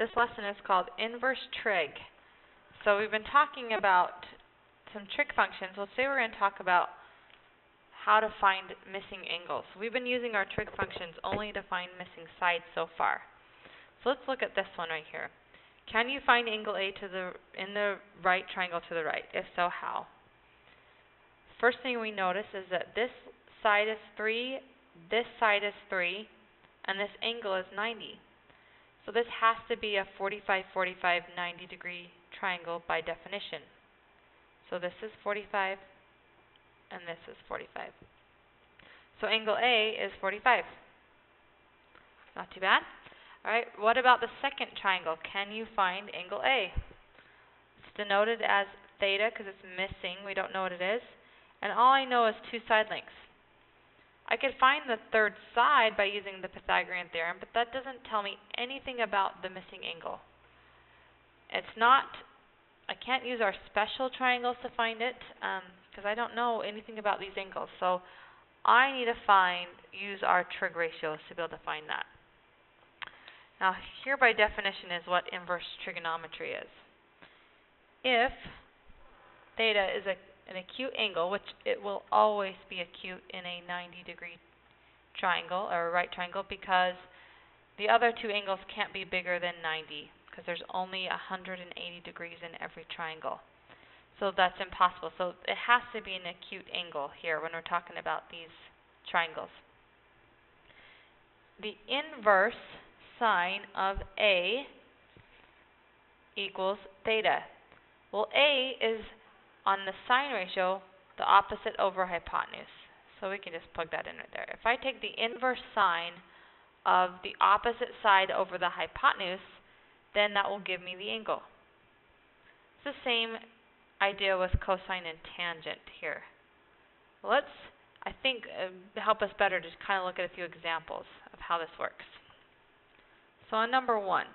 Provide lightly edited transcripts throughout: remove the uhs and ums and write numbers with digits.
This lesson is called inverse trig. So we've been talking about some trig functions. Well, today we're going to talk about how to find missing angles. We've been using our trig functions only to find missing sides so far. So let's look at this one right here. Can you find angle A in the right triangle to the right? If so, how? First thing we notice is that this side is 3, this side is 3, and this angle is 90. So this has to be a 45, 45, 90 degree triangle by definition. So this is 45 and this is 45. So angle A is 45. Not too bad. Alright, what about the second triangle? Can you find angle A? It's denoted as theta because it's missing. We don't know what it is. And all I know is 2 side lengths. I could find the third side by using the Pythagorean theorem, but that doesn't tell me anything about the missing angle. I can't use our special triangles to find it because I don't know anything about these angles. So I need to use our trig ratios to be able to find that. Now here by definition is what inverse trigonometry is. If theta is an acute angle, which it will always be acute in a 90 degree triangle or a right triangle because the other 2 angles can't be bigger than 90 because there's only 180 degrees in every triangle. So that's impossible. So it has to be an acute angle here when we're talking about these triangles. The inverse sine of A equals theta. Well, A is on the sine ratio, the opposite over hypotenuse. So we can just plug that in right there. If I take the inverse sine of the opposite side over the hypotenuse, then that will give me the angle. It's the same idea with cosine and tangent here. Let's, I think, help us better just kind of look at a few examples of how this works. So on number 1,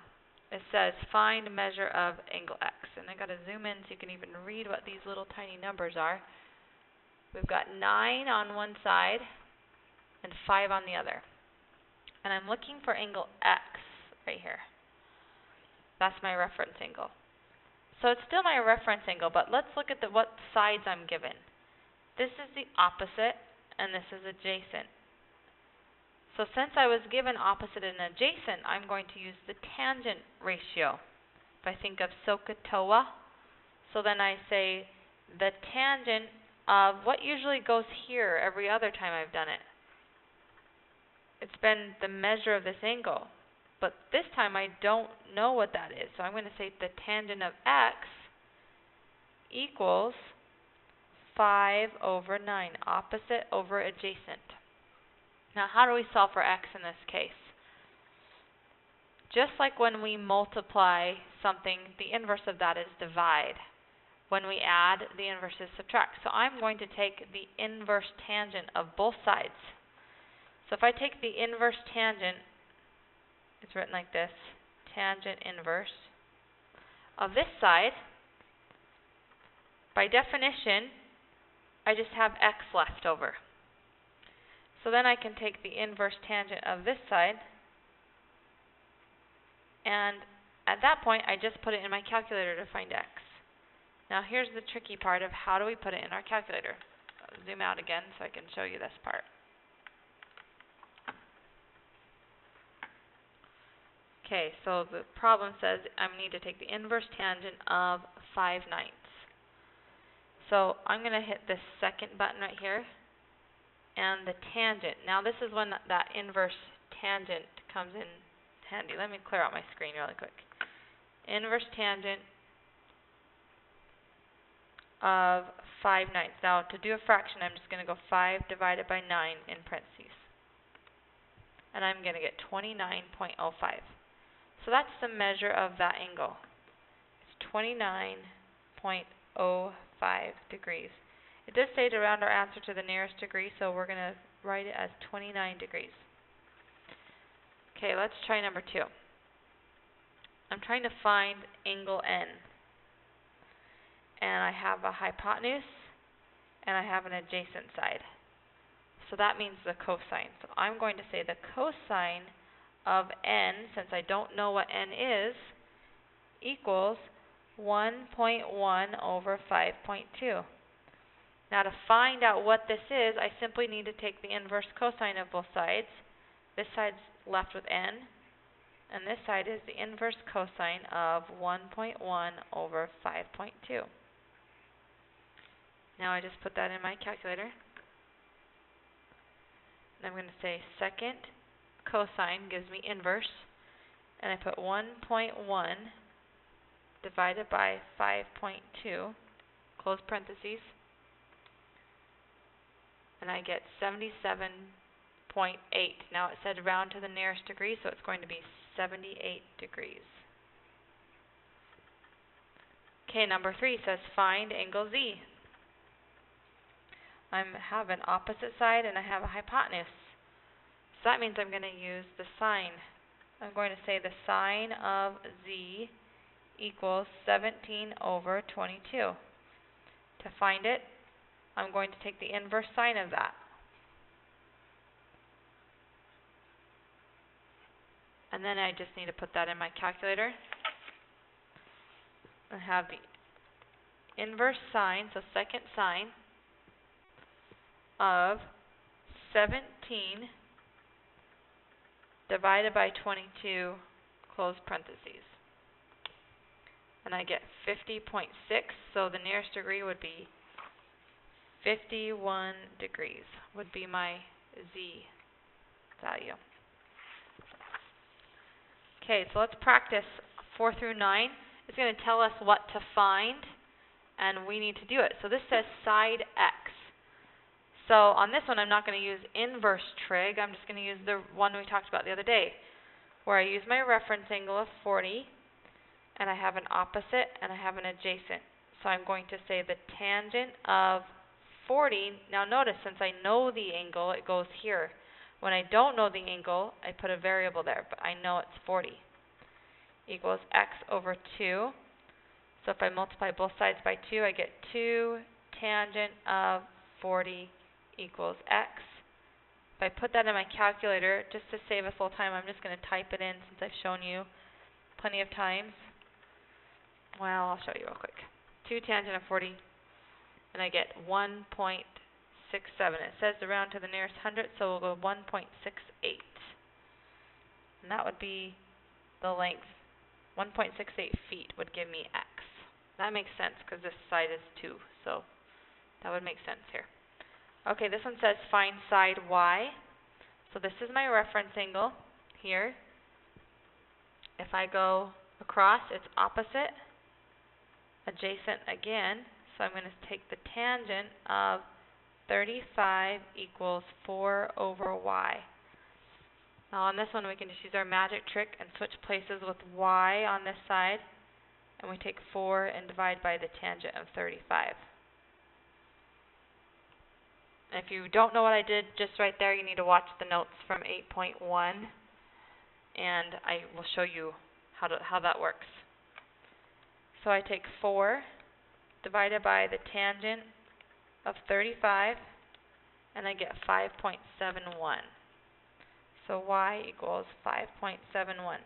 it says find measure of angle x. And I got to zoom in so you can even read what these little tiny numbers are. We've got 9 on one side and 5 on the other. And I'm looking for angle x right here. That's my reference angle. So it's still my reference angle, but let's look at what sides I'm given. This is the opposite and this is adjacent. So since I was given opposite and adjacent, I'm going to use the tangent ratio. If I think of SOHCAHTOA, so then I say the tangent of what usually goes here every other time I've done it. It's been the measure of this angle. But this time I don't know what that is. So I'm going to say the tangent of x equals 5 over 9, opposite over adjacent. Now, how do we solve for x in this case? Just like when we multiply something, the inverse of that is divide. When we add, the inverse is subtract. So I'm going to take the inverse tangent of both sides. So if I take the inverse tangent, it's written like this, tangent inverse of this side, by definition, I just have x left over. So then I can take the inverse tangent of this side, and at that point I just put it in my calculator to find x. Now here's the tricky part of how do we put it in our calculator. I'll zoom out again so I can show you this part. Okay, so the problem says I need to take the inverse tangent of 5/9. So I'm going to hit this second button right here and the tangent. Now this is when that inverse tangent comes in handy. Let me clear out my screen really quick. Inverse tangent of 5/9. Now to do a fraction, I'm just going to go 5 divided by 9 in parentheses. And I'm going to get 29.05. So that's the measure of that angle. It's 29.05 degrees. It does say to round our answer to the nearest degree, so we're going to write it as 29 degrees. Okay, let's try number 2. I'm trying to find angle N. And I have a hypotenuse and I have an adjacent side. So that means the cosine. So I'm going to say the cosine of n, since I don't know what n is, equals 1.1 over 5.2. Now to find out what this is, I simply need to take the inverse cosine of both sides. This side's left with n, and this side is the inverse cosine of 1.1 over 5.2. Now I just put that in my calculator. And I'm going to say second cosine gives me inverse, and I put 1.1 divided by 5.2, close parentheses, and I get 77.8. Now it said round to the nearest degree, so it's going to be 78 degrees. Okay, number 3 says find angle Z. I have an opposite side and I have a hypotenuse. So that means I'm going to use the sine. I'm going to say the sine of Z equals 17 over 22. To find it, I'm going to take the inverse sine of that. And then I just need to put that in my calculator. I have the inverse sine, so second sine, of 17 divided by 22, close parentheses. And I get 50.6, so the nearest degree would be 51 degrees, would be my Z value. Okay, so let's practice 4 through 9. It's going to tell us what to find, and we need to do it. So this says side x. So on this one, I'm not going to use inverse trig. I'm just going to use the one we talked about the other day, where I use my reference angle of 40, and I have an opposite, and I have an adjacent. So I'm going to say the tangent of 40. Now notice, since I know the angle, it goes here. When I don't know the angle, I put a variable there, but I know it's 40. Equals x over 2. So if I multiply both sides by 2, I get 2 tangent of 40 equals x. If I put that in my calculator, just to save us a little time, I'm just going to type it in since I've shown you plenty of times. Well, I'll show you real quick. 2 tangent of 40, and I get 1.67. It says to round to the nearest hundredth, so we'll go 1.68. And that would be the length. 1.68 feet would give me x. That makes sense because this side is 2, so that would make sense here. Okay, this one says find side y. So this is my reference angle here. If I go across, it's opposite, adjacent again. So I'm going to take the tangent of 35 equals 4 over y. Now on this one we can just use our magic trick and switch places with y on this side, and we take 4 and divide by the tangent of 35. And if you don't know what I did just right there, you need to watch the notes from 8.1, and I will show you how that works. So I take 4 divided by the tangent of 35, and I get 5.71. So y equals 5.71.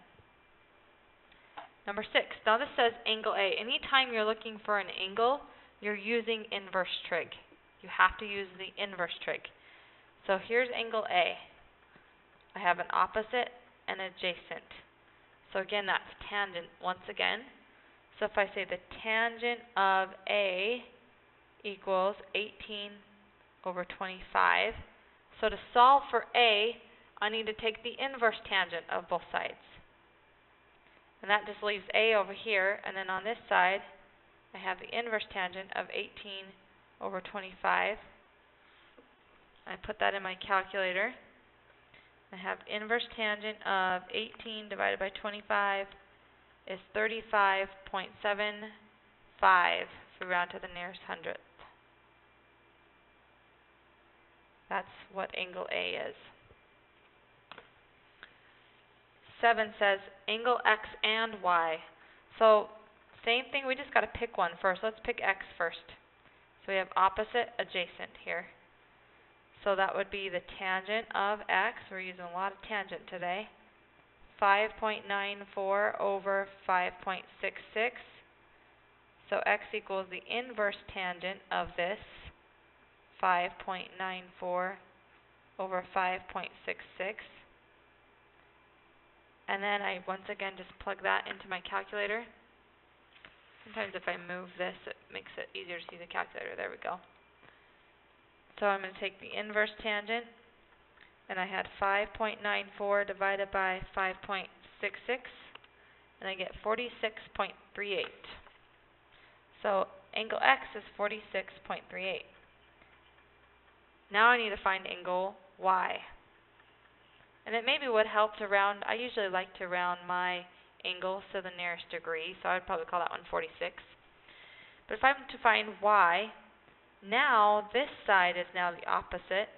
Number 6. Now this says angle A. Anytime you're looking for an angle, you're using inverse trig. You have to use the inverse trig. So here's angle A. I have an opposite and adjacent. So again, that's tangent once again. So if I say the tangent of A equals 18 over 25. So to solve for A, I need to take the inverse tangent of both sides. And that just leaves A over here, and then on this side, I have the inverse tangent of 18 over 25. I put that in my calculator. I have inverse tangent of 18 divided by 25 is 35.75 if we round to the nearest hundredth. That's what angle A is. 7 says angle X and Y. So same thing, we just got to pick one first. Let's pick X first. So we have opposite, adjacent here. So that would be the tangent of X. We're using a lot of tangent today. 5.94 over 5.66. So x equals the inverse tangent of this 5.94 over 5.66. And then I once again just plug that into my calculator. Sometimes if I move this, it makes it easier to see the calculator. There we go. So I'm going to take the inverse tangent, and I had 5.94 divided by 5.66, and I get 46.38. So angle x is 46.38. Now I need to find angle y. And it maybe would help to round. I usually like to round my angles to the nearest degree, so I would probably call that one 46. But if I'm to find y, now this side is now the opposite,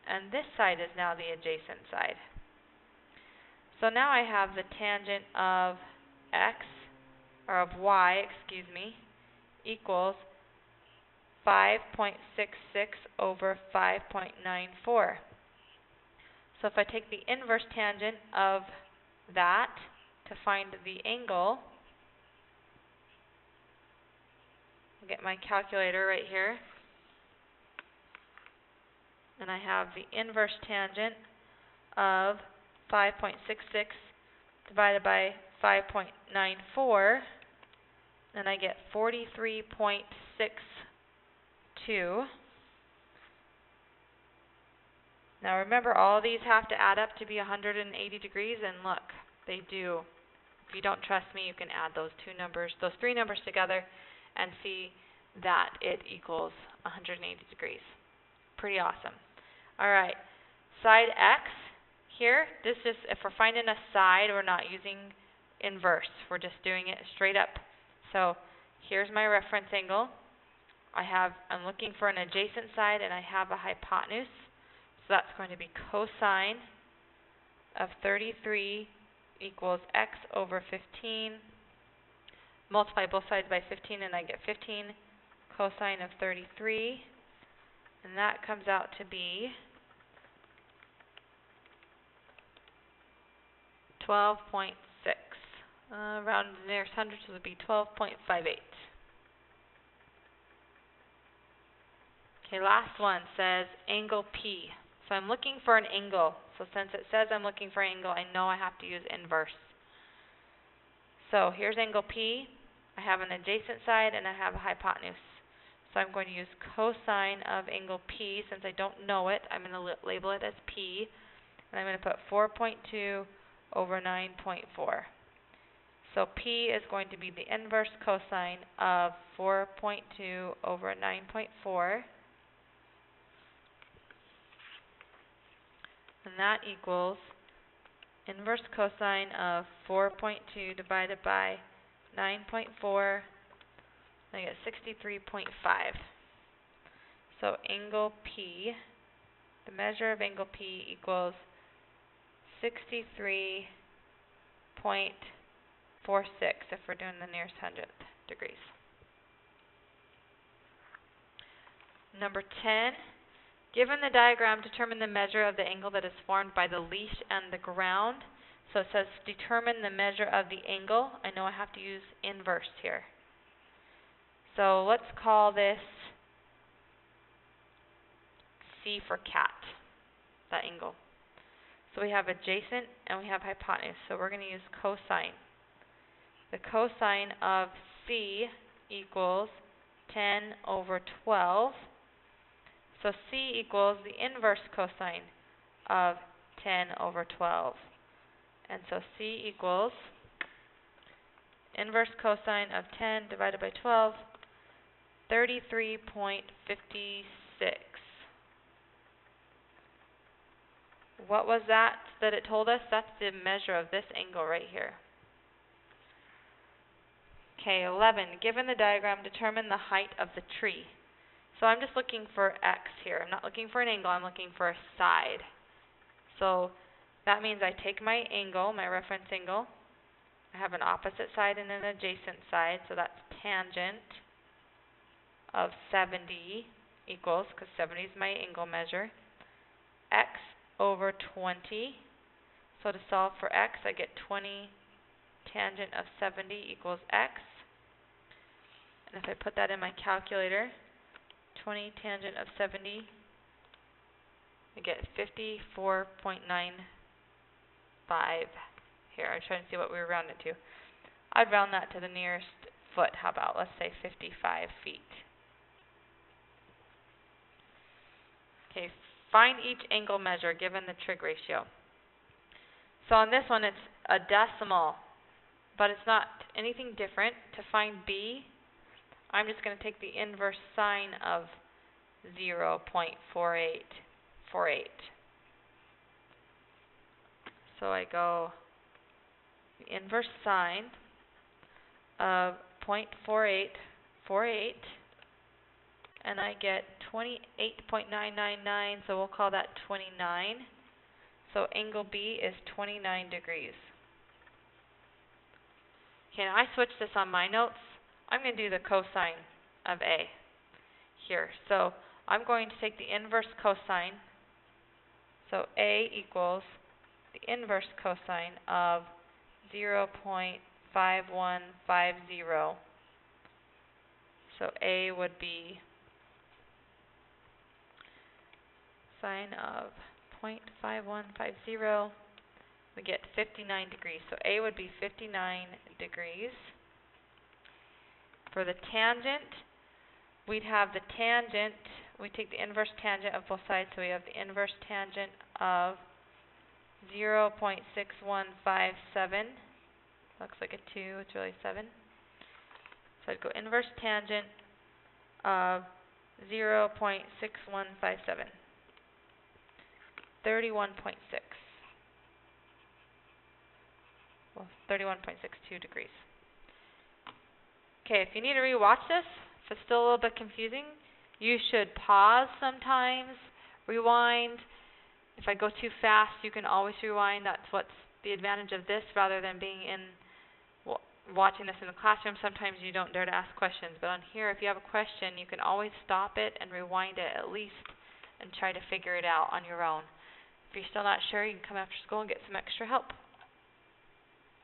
and this side is now the adjacent side. So now I have the tangent of x, or of y, excuse me, equals 5.66 over 5.94. So if I take the inverse tangent of that to find the angle, I'll get my calculator right here, and I have the inverse tangent of 5.66 divided by 5.94, and I get 43.62. Now remember, all these have to add up to be 180 degrees, and look, they do. If you don't trust me, you can add those three numbers together and see that it equals 180 degrees. Pretty awesome. All right, side x here, if we're finding a side, we're not using inverse. We're just doing it straight up. So here's my reference angle. I'm looking for an adjacent side, and I have a hypotenuse. So that's going to be cosine of 33 equals x over 15. Multiply both sides by 15, and I get 15 cosine of 33. And that comes out to be 12.6. Round the nearest hundredths would be 12.58. Okay, last one says angle P. So I'm looking for an angle. So since it says I'm looking for an angle, I know I have to use inverse. So here's angle P. I have an adjacent side, and I have a hypotenuse. So I'm going to use cosine of angle P. Since I don't know it, I'm going to label it as P. And I'm going to put 4.2 over 9.4. So P is going to be the inverse cosine of 4.2 over 9.4. And that equals inverse cosine of 4.2 divided by 9.4. I get 63.5. So angle P, the measure of angle P equals 63.46 if we're doing the nearest hundredth degrees. Number 10. Given the diagram, determine the measure of the angle that is formed by the leash and the ground. So it says determine the measure of the angle. I know I have to use inverse here. So let's call this C for cat, that angle. So we have adjacent and we have hypotenuse. So we're going to use cosine. The cosine of C equals 10 over 12. So C equals the inverse cosine of 10 over 12. And so C equals inverse cosine of 10 divided by 12, 33.56. What was that it told us? That's the measure of this angle right here. Okay, 11. Given the diagram, determine the height of the tree. So I'm just looking for x here. I'm not looking for an angle, I'm looking for a side. So that means I take my angle, my reference angle. I have an opposite side and an adjacent side, so that's tangent of 70 equals, because 70 is my angle measure, x over 20. So to solve for x, I get 20 tangent of 70 equals x. And if I put that in my calculator, 20 tangent of 70, I get 54.95 here. I'm trying to see what we round it to. I'd round that to the nearest foot. How about, let's say 55 feet. Okay, find each angle measure given the trig ratio. So on this one, it's a decimal, but it's not anything different. To find b, I'm just going to take the inverse sine of 0.4848. So I go the inverse sine of 0.4848, and I get 28.999, so we'll call that 29. So angle B is 29 degrees. Okay, now I switched this on my notes. I'm going to do the cosine of A here. So I'm going to take the inverse cosine. So A equals the inverse cosine of 0.5150. So A would be sine of 0.5150. We get 59 degrees. So A would be 59 degrees. For the tangent, we'd have the tangent. We take the inverse tangent of both sides, so we have the inverse tangent of 0.6157. Looks like a 2, it's really 7. So I'd go inverse tangent of 0.6157. 31.6. Well, 31.62 degrees. Okay, if you need to rewatch this, if it's still a little bit confusing, you should pause sometimes, rewind. If I go too fast, you can always rewind. That's what's the advantage of this rather than being watching this in the classroom. Sometimes you don't dare to ask questions, but on here, if you have a question, you can always stop it and rewind it at least and try to figure it out on your own. If you're still not sure, you can come after school and get some extra help.